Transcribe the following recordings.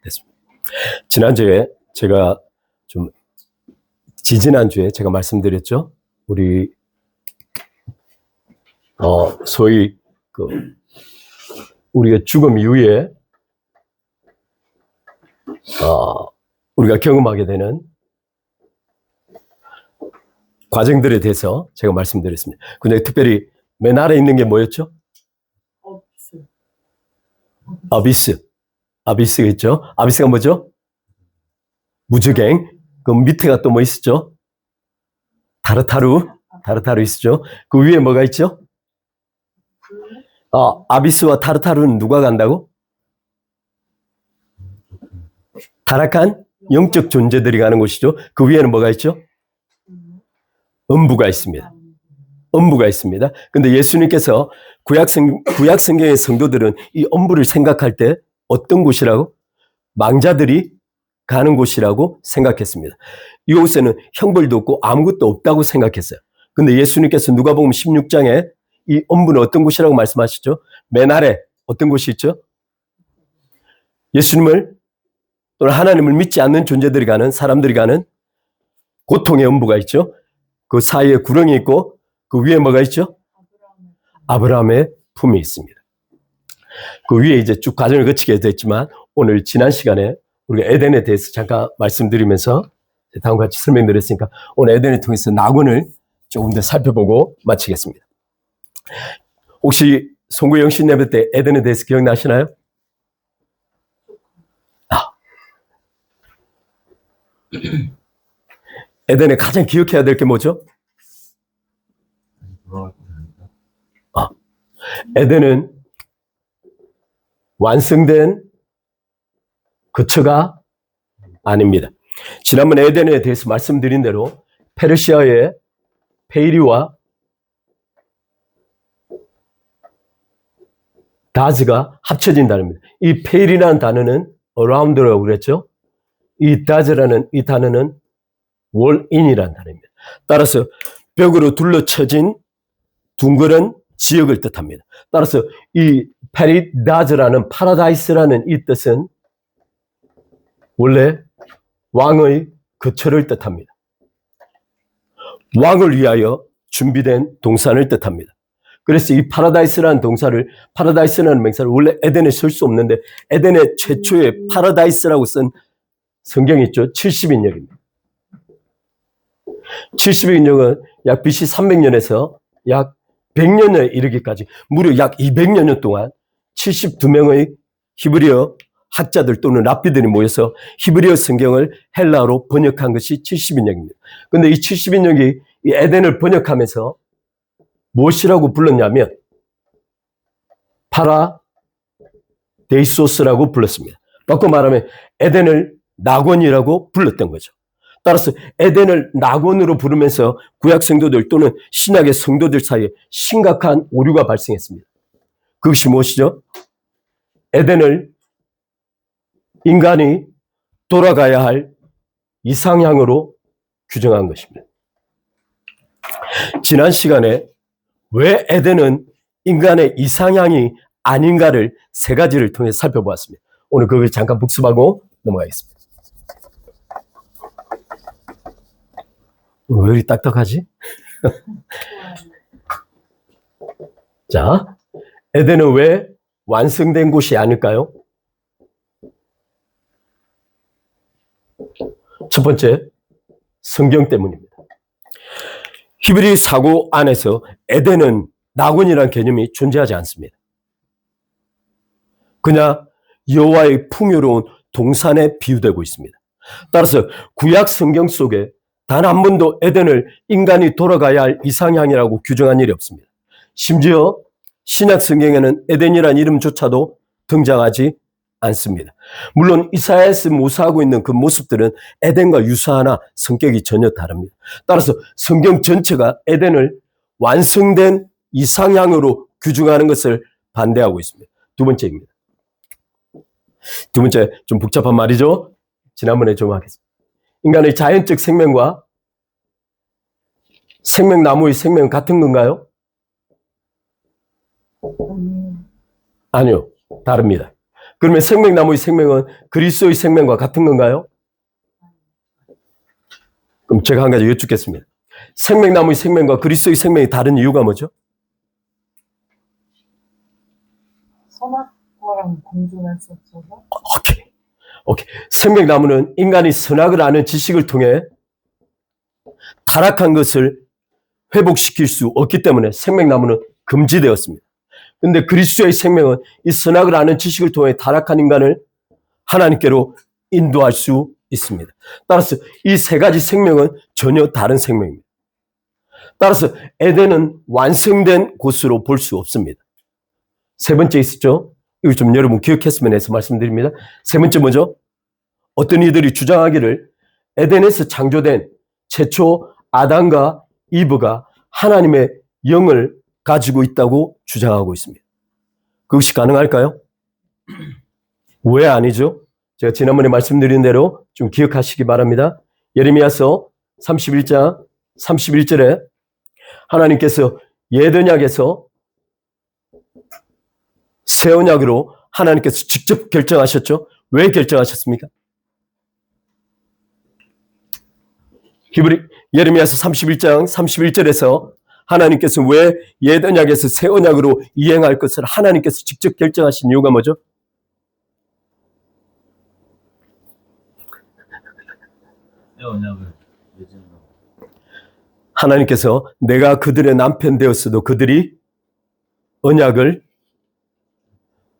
됐습니다. 지난주에 제가 지지난주에 제가 말씀드렸죠. 우리 소위 우리가 죽음 이후에 우리가 경험하게 되는 과정들에 대해서 제가 말씀드렸습니다. 근데 특별히 맨 아래에 있는 게 뭐였죠? 아비스가 있죠. 아비스가 뭐죠? 무저갱. 그 밑에가 또 뭐 있었죠? 타르타루 있었죠. 그 위에 뭐가 있죠? 아비스와 타르타루는 누가 간다고? 타락한 영적 존재들이 가는 곳이죠. 그 위에는 뭐가 있죠? 음부가 있습니다. 음부가 있습니다. 근데 예수님께서 구약 성경의 성도들은 이 음부를 생각할 때 어떤 곳이라고? 망자들이 가는 곳이라고 생각했습니다. 이곳에는 형벌도 없고 아무것도 없다고 생각했어요. 근데 예수님께서 누가복음 16장에 이 음부는 어떤 곳이라고 말씀하시죠? 맨 아래 어떤 곳이 있죠? 예수님을 또는 하나님을 믿지 않는 존재들이 가는, 사람들이 가는 고통의 음부가 있죠. 그 사이에 구렁이 있고 그 위에 뭐가 있죠? 아브라함의 품이 있습니다. 그 위에 이제 쭉 과정을 거치게 됐지만 오늘 지난 시간에 우리가 에덴에 대해서 잠깐 말씀드리면서 다음과 같이 설명드렸으니까 오늘 에덴을 통해서 낙원을 조금 더 살펴보고 마치겠습니다. 혹시 송구 영신 예배 때 에덴에 대해서 기억나시나요? 에덴에 가장 기억해야 될 게 뭐죠? 에덴은 완성된 거처가 아닙니다. 지난번 에덴에 대해서 말씀드린 대로 페르시아의 페이리와 다즈가 합쳐진 단어입니다. 이 페이리라는 단어는 around라고 그랬죠. 이 다즈라는 이 단어는 wall인이라는 단어입니다. 따라서 벽으로 둘러쳐진 둥그런 지역을 뜻합니다. 따라서 이 페리다즈라는 파라다이스라는 이 뜻은 원래 왕의 거처를 뜻합니다. 왕을 위하여 준비된 동산을 뜻합니다. 그래서 이 파라다이스라는 명사를 원래 에덴에 쓸 수 없는데 에덴의 최초의 파라다이스라고 쓴 성경이 있죠. 70인역입니다. 70인역은 약 BC 300년에서 약 100년에 이르기까지 무려 약 200여 년 동안 72명의 히브리어 학자들 또는 랍비들이 모여서 히브리어 성경을 헬라어로 번역한 것이 70인역입니다. 그런데 이 70인역이 이 에덴을 번역하면서 무엇이라고 불렀냐면 파라데이소스라고 불렀습니다. 바꿔 말하면 에덴을 낙원이라고 불렀던 거죠. 따라서 에덴을 낙원으로 부르면서 구약 성도들 또는 신약의 성도들 사이에 심각한 오류가 발생했습니다. 그것이 무엇이죠? 에덴을 인간이 돌아가야 할 이상향으로 규정한 것입니다. 지난 시간에 왜 에덴은 인간의 이상향이 아닌가를 세 가지를 통해 살펴보았습니다. 오늘 그걸 잠깐 복습하고 넘어가겠습니다. 왜 이렇게 딱딱하지? 자, 에덴은 왜 완성된 곳이 아닐까요? 첫 번째, 성경 때문입니다. 히브리 사고 안에서 에덴은 낙원이라는 개념이 존재하지 않습니다. 그냥 여호와의 풍요로운 동산에 비유되고 있습니다. 따라서 구약 성경 속에 단 한 번도 에덴을 인간이 돌아가야 할 이상향이라고 규정한 일이 없습니다. 심지어 신약 성경에는 에덴이라는 이름조차도 등장하지 않습니다. 물론 이사야에서 묘사하고 있는 그 모습들은 에덴과 유사하나 성격이 전혀 다릅니다. 따라서 성경 전체가 에덴을 완성된 이상향으로 규정하는 것을 반대하고 있습니다. 두 번째입니다. 두 번째 좀 복잡한 말이죠. 지난번에 좀 하겠습니다. 인간의 자연적 생명과 생명나무의 생명은 같은 건가요? 아니요. 다릅니다. 그러면 생명나무의 생명은 그리스도의 생명과 같은 건가요? 그럼 제가 한 가지 여쭙겠습니다. 생명나무의 생명과 그리스도의 생명이 다른 이유가 뭐죠? 선악과랑 공존할 수 없어서. 오케이. 생명나무는 인간이 선악을 아는 지식을 통해 타락한 것을 회복시킬 수 없기 때문에 생명나무는 금지되었습니다. 그런데 그리스도의 생명은 이 선악을 아는 지식을 통해 타락한 인간을 하나님께로 인도할 수 있습니다. 따라서 이 세 가지 생명은 전혀 다른 생명입니다. 따라서 에덴은 완성된 곳으로 볼 수 없습니다. 세 번째 있었죠? 이거 좀 여러분 기억했으면 해서 말씀드립니다. 세 번째 뭐죠? 어떤 이들이 주장하기를 에덴에서 창조된 최초 아담과 이브가 하나님의 영을 가지고 있다고 주장하고 있습니다. 그것이 가능할까요? 왜 아니죠? 제가 지난번에 말씀드린 대로 좀 기억하시기 바랍니다. 예레미야서 31장 31절에 하나님께서 예언약에서 새 언약으로 하나님께서 직접 결정하셨죠. 왜 결정하셨습니까? 예레미야서 31장 31절에서 하나님께서 왜 옛 언약에서 새 언약으로 이행할 것을 하나님께서 직접 결정하신 이유가 뭐죠? 하나님께서 내가 그들의 남편 되었어도 그들이 언약을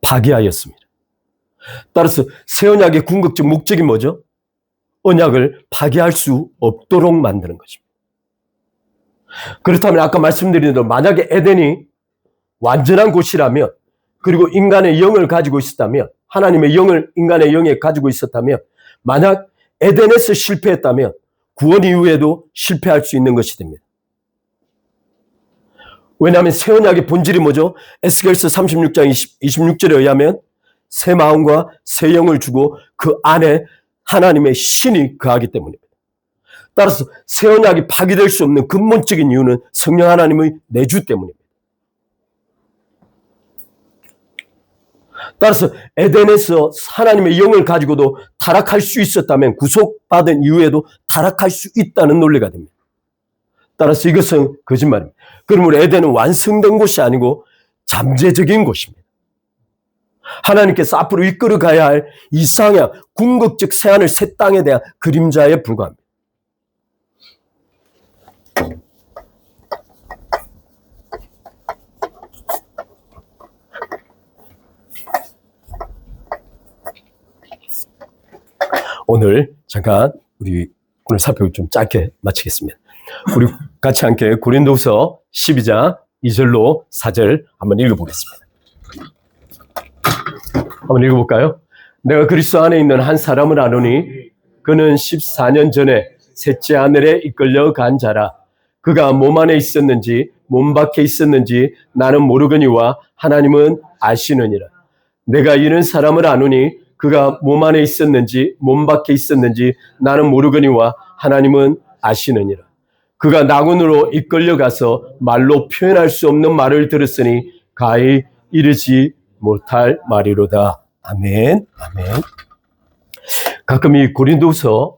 파기하였습니다. 따라서 새 언약의 궁극적 목적이 뭐죠? 언약을 파기할 수 없도록 만드는 것입니다. 그렇다면 아까 말씀드린 대로 만약에 에덴이 완전한 곳이라면, 그리고 인간의 영을 가지고 있었다면, 하나님의 영을 인간의 영에 가지고 있었다면, 만약 에덴에서 실패했다면 구원 이후에도 실패할 수 있는 것이 됩니다. 왜냐하면 새 언약의 본질이 뭐죠? 에스겔서 36장 26절에 의하면 새 마음과 새 영을 주고 그 안에 하나님의 신이 거하기 때문입니다. 따라서 새 언약이 파기될 수 없는 근본적인 이유는 성령 하나님의 내주 때문입니다. 따라서 에덴에서 하나님의 영을 가지고도 타락할 수 있었다면 구속받은 이후에도 타락할 수 있다는 논리가 됩니다. 따라서 이것은 거짓말입니다. 그러므로 에덴은 완성된 곳이 아니고 잠재적인 곳입니다. 하나님께서 앞으로 이끌어 가야 할 이상향, 궁극적 새하늘 새 땅에 대한 그림자에 불과합니다. 오늘 잠깐 우리 오늘 살펴보고 좀 짧게 마치겠습니다. 우리 같이 함께 고린도후서 12장 2절로 4절 한번 읽어보겠습니다. 한번 읽어볼까요? 내가 그리스도 안에 있는 한 사람을 아노니 그는 14년 전에 셋째 하늘에 이끌려 간 자라. 그가 몸 안에 있었는지 몸 밖에 있었는지 나는 모르거니와 하나님은 아시느니라. 내가 이런 사람을 아노니 그가 몸 안에 있었는지 몸 밖에 있었는지 나는 모르거니와 하나님은 아시느니라. 그가 낙원으로 이끌려가서 말로 표현할 수 없는 말을 들었으니 가히 이르지 못할 말이로다. 아멘. 아멘. 가끔 이 고린도후서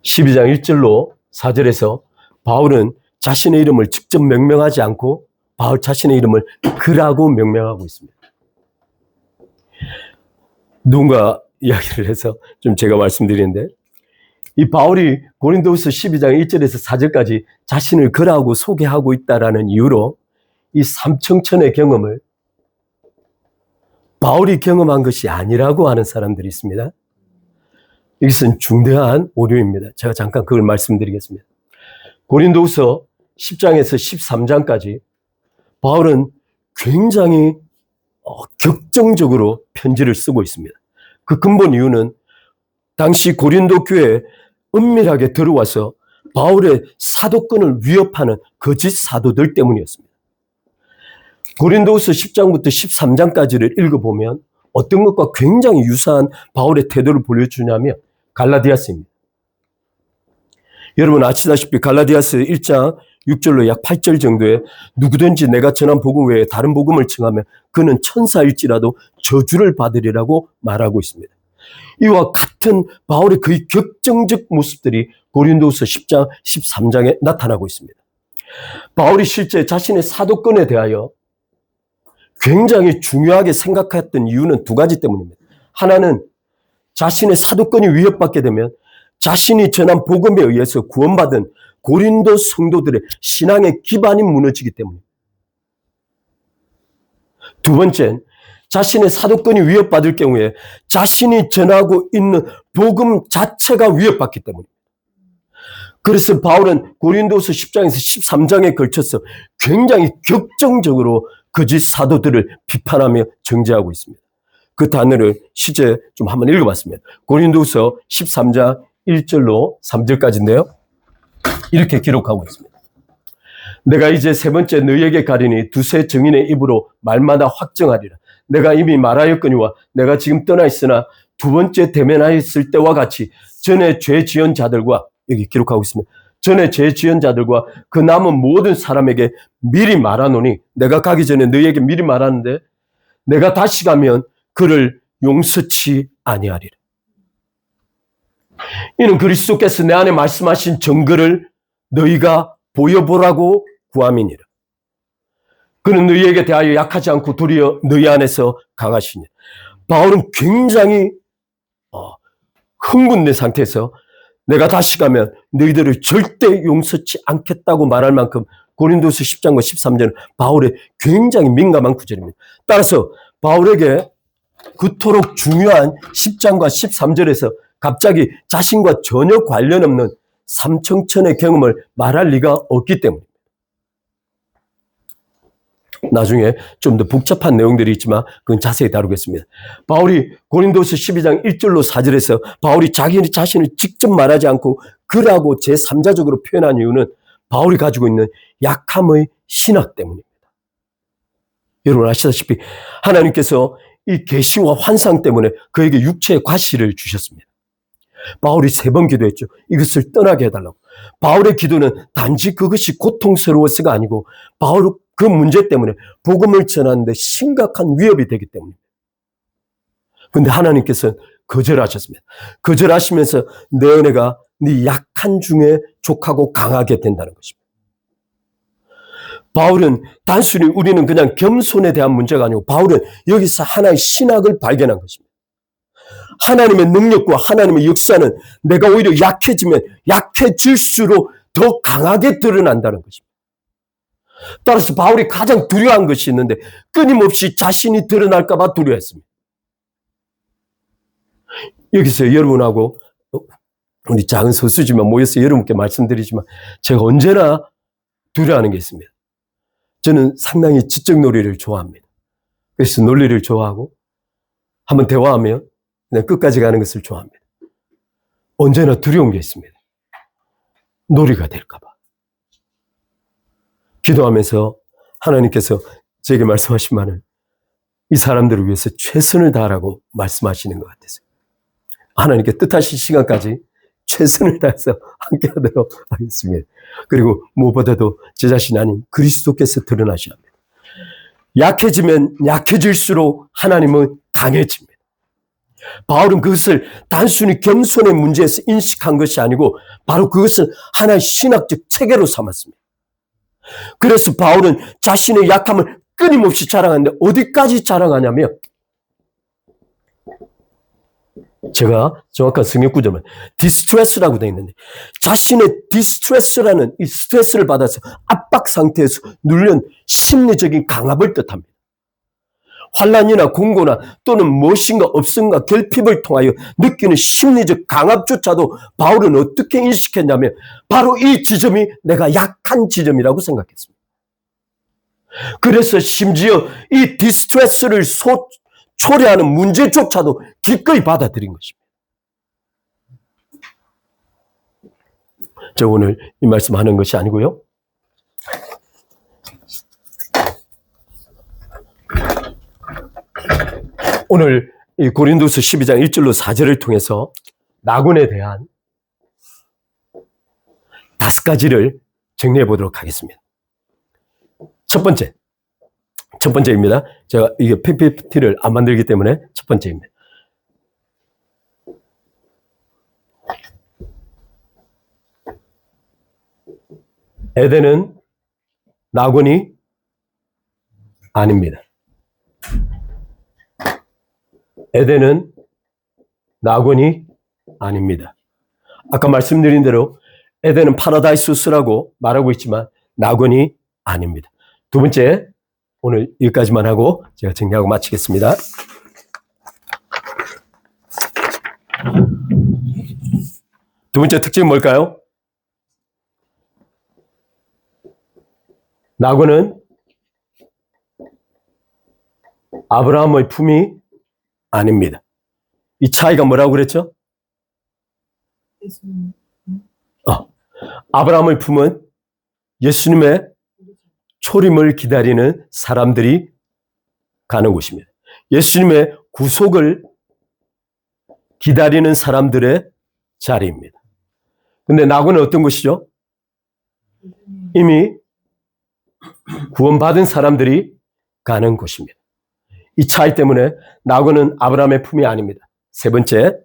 12장 1절로 4절에서 바울은 자신의 이름을 직접 명명하지 않고 바울 자신의 이름을 그라고 명명하고 있습니다. 누군가 이야기를 해서 좀 제가 말씀드리는데, 이 바울이 고린도후서 12장 1절에서 4절까지 자신을 그라고 소개하고 있다라는 이유로 이 삼청천의 경험을 바울이 경험한 것이 아니라고 하는 사람들이 있습니다. 이것은 중대한 오류입니다. 제가 잠깐 그걸 말씀드리겠습니다. 고린도후서 10장에서 13장까지 바울은 굉장히 격정적으로 편지를 쓰고 있습니다. 그 근본 이유는 당시 고린도 교회에 은밀하게 들어와서 바울의 사도권을 위협하는 거짓 사도들 때문이었습니다. 고린도후서 10장부터 13장까지를 읽어보면 어떤 것과 굉장히 유사한 바울의 태도를 보여주냐면 갈라디아서입니다. 여러분 아시다시피 갈라디아서 1장 6절로 약 8절 정도에 누구든지 내가 전한 복음 외에 다른 복음을 청하면 그는 천사일지라도 저주를 받으리라고 말하고 있습니다. 이와 같은 바울의 거의 격정적 모습들이 고린도후서 10장, 13장에 나타나고 있습니다. 바울이 실제 자신의 사도권에 대하여 굉장히 중요하게 생각했던 이유는 두 가지 때문입니다. 하나는 자신의 사도권이 위협받게 되면 자신이 전한 복음에 의해서 구원받은 고린도 성도들의 신앙의 기반이 무너지기 때문입니다. 두 번째는 자신의 사도권이 위협받을 경우에 자신이 전하고 있는 복음 자체가 위협받기 때문입니다. 그래서 바울은 고린도서 10장에서 13장에 걸쳐서 굉장히 격정적으로 거짓 사도들을 비판하며 정죄하고 있습니다. 그 단어를 시제 좀 한번 읽어봤습니다. 고린도서 13장 1절로 3절까지인데요. 이렇게 기록하고 있습니다. 내가 이제 세 번째 너희에게 가리니 두세 증인의 입으로 말마다 확정하리라. 내가 이미 말하였거니와 내가 지금 떠나 있으나 두 번째 대면하였을 때와 같이 전에 죄 지은 자들과, 여기 기록하고 있습니다. 전에 죄 지은 자들과 그 남은 모든 사람에게 미리 말하노니, 내가 가기 전에 너희에게 미리 말하는데 내가 다시 가면 그를 용서치 아니하리라. 이는 그리스도께서 내 안에 말씀하신 증거를 너희가 보여보라고 구함이니라. 그는 너희에게 대하여 약하지 않고 도리어 너희 안에서 강하시니. 바울은 굉장히 흥분된 상태에서 내가 다시 가면 너희들을 절대 용서치 않겠다고 말할 만큼 고린도서 10장과 13절은 바울의 굉장히 민감한 구절입니다. 따라서 바울에게 그토록 중요한 10장과 13절에서 갑자기 자신과 전혀 관련 없는 삼청천의 경험을 말할 리가 없기 때문입니다. 나중에 좀 더 복잡한 내용들이 있지만 그건 자세히 다루겠습니다. 바울이 고린도서 12장 1절로 4절에서 바울이 자기 자신을 직접 말하지 않고 그라고 제3자적으로 표현한 이유는 바울이 가지고 있는 약함의 신학 때문입니다. 여러분 아시다시피 하나님께서 이 계시와 환상 때문에 그에게 육체의 과실을 주셨습니다. 바울이 3번 기도했죠. 이것을 떠나게 해달라고. 바울의 기도는 단지 그것이 고통스러워서가 아니고 바울 그 문제 때문에 복음을 전하는데 심각한 위협이 되기 때문입니다. 그런데 하나님께서는 거절하셨습니다. 거절하시면서 내 은혜가 네 약한 중에 족하고 강하게 된다는 것입니다. 바울은 단순히 우리는 그냥 겸손에 대한 문제가 아니고 바울은 여기서 하나의 신학을 발견한 것입니다. 하나님의 능력과 하나님의 역사는 내가 오히려 약해지면 약해질수록 더 강하게 드러난다는 것입니다. 따라서 바울이 가장 두려워한 것이 있는데 끊임없이 자신이 드러날까 봐 두려워했습니다. 여기서 여러분하고 우리 작은 소수지만 모여서 여러분께 말씀드리지만 제가 언제나 두려워하는 게 있습니다. 저는 상당히 지적 논리를 좋아합니다. 그래서 논리를 좋아하고 한번 대화하면 그냥 끝까지 가는 것을 좋아합니다. 언제나 두려운 게 있습니다. 놀이가 될까 봐. 기도하면서 하나님께서 제게 말씀하신 말은 이 사람들을 위해서 최선을 다하라고 말씀하시는 것 같아서 하나님께 뜻하신 시간까지 최선을 다해서 함께하도록 하겠습니다. 그리고 무엇보다도 제 자신 아닌 그리스도께서 드러나셔야 합니다. 약해지면 약해질수록 하나님은 강해집니다. 바울은 그것을 단순히 겸손의 문제에서 인식한 것이 아니고 바로 그것을 하나의 신학적 체계로 삼았습니다. 그래서 바울은 자신의 약함을 끊임없이 자랑하는데 어디까지 자랑하냐면 제가 정확한 성경 구절은 디스트레스라고 되어 있는데 자신의 디스트레스라는 이 스트레스를 받아서 압박 상태에서 누른 심리적인 강압을 뜻합니다. 환난이나 공고나 또는 무엇인가 없음과 결핍을 통하여 느끼는 심리적 강압조차도 바울은 어떻게 인식했냐면 바로 이 지점이 내가 약한 지점이라고 생각했습니다. 그래서 심지어 이 디스트레스를 초래하는 문제조차도 기꺼이 받아들인 것입니다. 저 오늘 이 말씀하는 것이 아니고요. 오늘 이 고린도서 12장 1절로 4절을 통해서 낙원에 대한 5가지를 정리해 보도록 하겠습니다. 첫 번째입니다. 제가 이게 PPT를 안 만들기 때문에 첫 번째입니다. 에덴은 낙원이 아닙니다. 에덴은 낙원이 아닙니다. 아까 말씀드린 대로 에덴은 파라다이스라고 말하고 있지만 낙원이 아닙니다. 두 번째, 오늘 여기까지만 하고 제가 정리하고 마치겠습니다. 두 번째 특징은 뭘까요? 낙원은 아브라함의 품이 아닙니다. 이 차이가 뭐라고 그랬죠? 예수님. 아브라함의 품은 예수님의 초림을 기다리는 사람들이 가는 곳입니다. 예수님의 구속을 기다리는 사람들의 자리입니다. 근데 낙원은 어떤 곳이죠? 이미 구원받은 사람들이 가는 곳입니다. 이 차이 때문에 낙원은 아브라함의 품이 아닙니다. 세 번째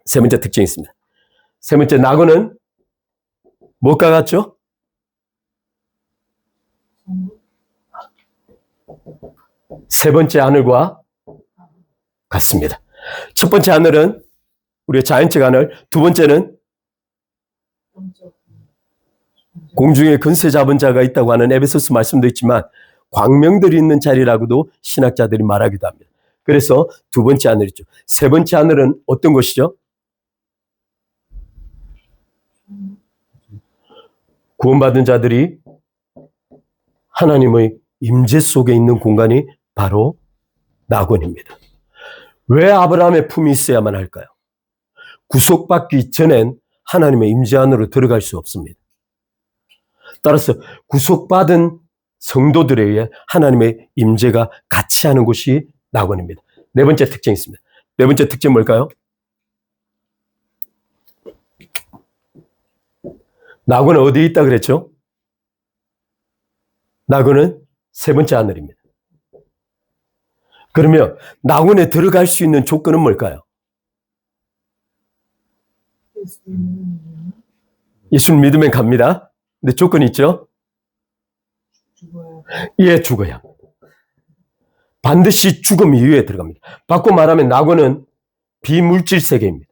특징이 있습니다. 세 번째, 낙원은 뭐가 같죠? 세 번째 하늘과 같습니다. 첫 번째 하늘은 우리의 자연적 하늘, 두 번째는 공중에 근세 잡은 자가 있다고 하는 에베소서 말씀도 있지만 광명들이 있는 자리라고도 신학자들이 말하기도 합니다. 그래서 두 번째 하늘이죠. 세 번째 하늘은 어떤 것이죠? 구원받은 자들이 하나님의 임재 속에 있는 공간이 바로 낙원입니다. 왜 아브라함의 품이 있어야만 할까요? 구속받기 전엔 하나님의 임재 안으로 들어갈 수 없습니다. 따라서 구속받은 성도들에 의해 하나님의 임재가 같이 하는 곳이 낙원입니다. 네 번째 특징이 있습니다. 네 번째 특징은 뭘까요? 낙원은 어디에 있다 그랬죠? 낙원은 세 번째 하늘입니다. 그러면 낙원에 들어갈 수 있는 조건은 뭘까요? 예수를 믿으면 갑니다. 근데 조건이 있죠? 예, 죽어야 합니다. 반드시 죽음 이후에 들어갑니다. 바꿔 말하면 낙원은 비물질 세계입니다.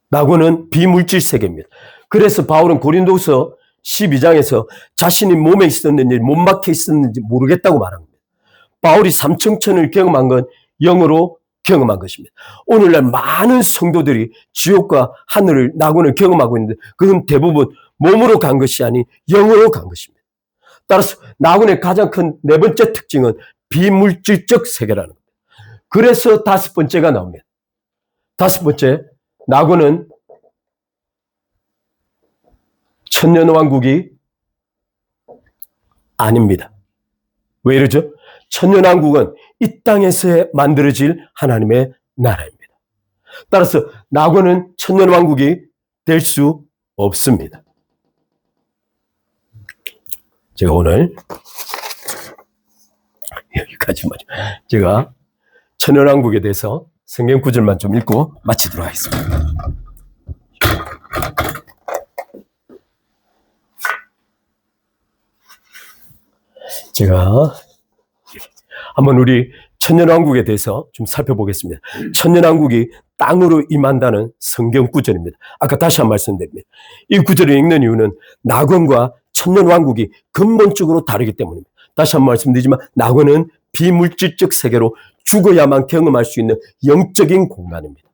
낙원은 비물질 세계입니다. 그래서 바울은 고린도서 12장에서 자신이 몸에 있었는지 못 박혀 있었는지 모르겠다고 말합니다. 바울이 삼청천을 경험한 건 영으로 경험한 것입니다. 오늘날 많은 성도들이 지옥과 하늘을, 낙원을 경험하고 있는데 그건 대부분 몸으로 간 것이 아닌 영으로 간 것입니다. 따라서 낙원의 가장 큰 네 번째 특징은 비물질적 세계라는 겁니다. 그래서 다섯 번째가 나옵니다. 다섯 번째, 낙원은 천년왕국이 아닙니다. 왜 이러죠? 천년왕국은 이 땅에서 만들어질 하나님의 나라입니다. 따라서 낙원은 천년왕국이 될 수 없습니다. 제가 오늘 여기까지만 제가 천년왕국에 대해서 성경 구절만 좀 읽고 마치도록 하겠습니다. 제가 한번 우리 천년왕국에 대해서 좀 살펴보겠습니다. 천년왕국이 땅으로 임한다는 성경 구절입니다. 아까 다시 한 번 말씀드립니다. 이 구절을 읽는 이유는 낙원과 천년왕국이 근본적으로 다르기 때문입니다. 다시 한 번 말씀드리지만 낙원은 비물질적 세계로 죽어야만 경험할 수 있는 영적인 공간입니다.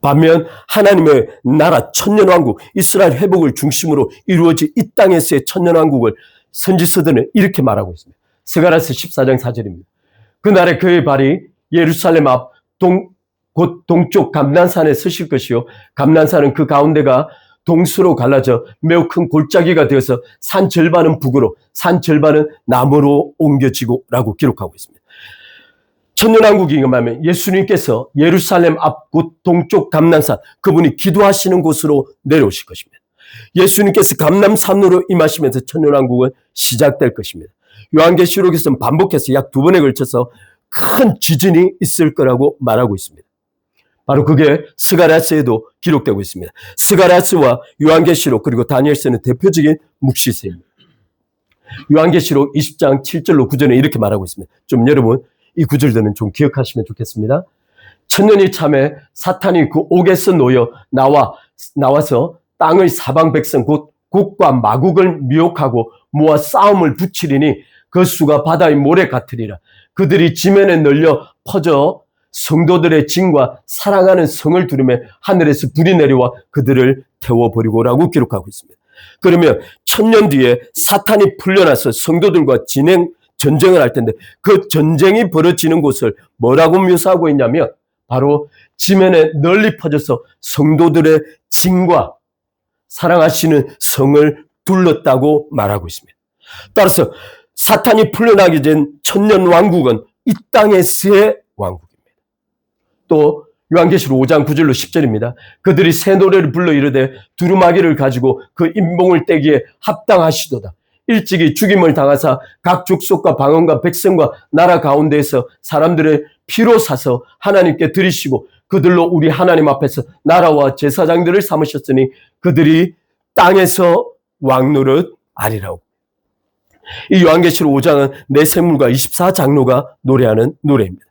반면 하나님의 나라 천년왕국, 이스라엘 회복을 중심으로 이루어질 이 땅에서의 천년왕국을 선지서들은 이렇게 말하고 있습니다. 스가랴서 14장 4절입니다. 그날에 그의 발이 예루살렘 앞 곧 동쪽 감난산에 서실 것이요 감난산은 그 가운데가 동수로 갈라져 매우 큰 골짜기가 되어서 산 절반은 북으로 산 절반은 남으로 옮겨지고 라고 기록하고 있습니다. 천년왕국이 임하면 예수님께서 예루살렘 앞 곧 동쪽 감난산, 그분이 기도하시는 곳으로 내려오실 것입니다. 예수님께서 감람산으로 임하시면서 천년왕국은 시작될 것입니다. 요한계시록에서는 반복해서 약 2번에 걸쳐서 큰 지진이 있을 거라고 말하고 있습니다. 바로 그게 스가랴서에도 기록되고 있습니다. 스가랴서와 요한계시록 그리고 다니엘서는 대표적인 묵시세입니다. 요한계시록 20장 7절로 9절에 이렇게 말하고 있습니다. 좀 여러분 이 구절들은 좀 기억하시면 좋겠습니다. 천년이 참에 사탄이 그 옥에서 놓여 나와서 땅의 사방 백성 곧 곡과 마국을 미혹하고 모아 싸움을 붙이리니 그 수가 바다의 모래 같으리라. 그들이 지면에 널려 퍼져 성도들의 진과 사랑하는 성을 두르며 하늘에서 불이 내려와 그들을 태워버리고라고 기록하고 있습니다. 그러면 1000년 뒤에 사탄이 풀려나서 성도들과 전쟁을 할 텐데 그 전쟁이 벌어지는 곳을 뭐라고 묘사하고 있냐면 바로 지면에 널리 퍼져서 성도들의 진과 사랑하시는 성을 둘렀다고 말하고 있습니다. 따라서 사탄이 풀려나기 전 1000년 왕국은 이 땅에서의 왕국입니다. 또 요한계시록 5장 9절로 10절입니다. 그들이 새 노래를 불러 이르되 두루마기를 가지고 그 인봉을 떼기에 합당하시도다. 일찍이 죽임을 당하사 각 족속과 방언과 백성과 나라 가운데에서 사람들의 피로 사서 하나님께 드리시고 그들로 우리 하나님 앞에서 나라와 제사장들을 삼으셨으니 그들이 땅에서 왕노릇 하리라고. 이 요한계시록 5장은 내 생물과 24장로가 노래하는 노래입니다.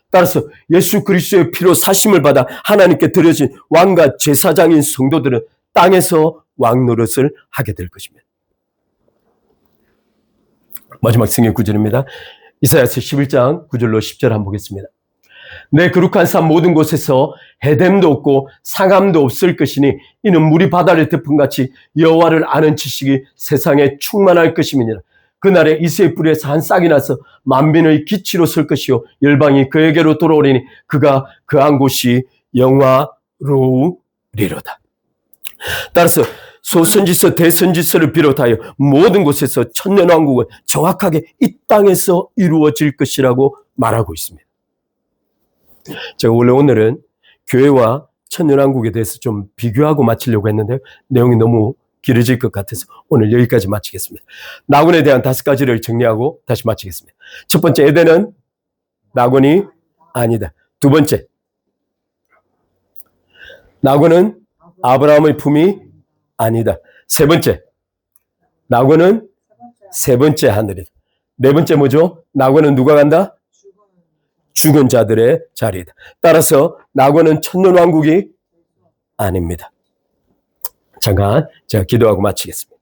따라서 예수 그리스도의 피로 사심을 받아 하나님께 드려진 왕과 제사장인 성도들은 땅에서 왕노릇을 하게 될 것입니다. 마지막 성경 구절입니다. 이사야서 11장 9절로 10절 한번 보겠습니다. 내 거룩한 산 모든 곳에서 해됨도 없고 상함도 없을 것이니 이는 물이 바다를 덮음같이 여호와를 아는 지식이 세상에 충만할 것임이니라. 그날에 이새의 뿌리에서 한 싹이 나서 만민의 기치로 설 것이요 열방이 그에게로 돌아오리니 그가 그한 곳이 영화로우리로다. 따라서 소선지서 대선지서를 비롯하여 모든 곳에서 천년왕국은 정확하게 이 땅에서 이루어질 것이라고 말하고 있습니다. 제가 원래 오늘은 교회와 천년왕국에 대해서 좀 비교하고 마치려고 했는데 내용이 너무 길어질 것 같아서 오늘 여기까지 마치겠습니다. 낙원에 대한 5가지를 정리하고 다시 마치겠습니다. 첫 번째, 에덴은 낙원이 아니다. 두 번째, 낙원은 아브라함의 품이 아니다. 세 번째, 낙원은 세 번째 하늘이다. 네 번째 뭐죠? 낙원은 누가 간다? 죽은 자들의 자리이다. 따라서 낙원은 천년왕국이 아닙니다. 잠깐 제가 기도하고 마치겠습니다.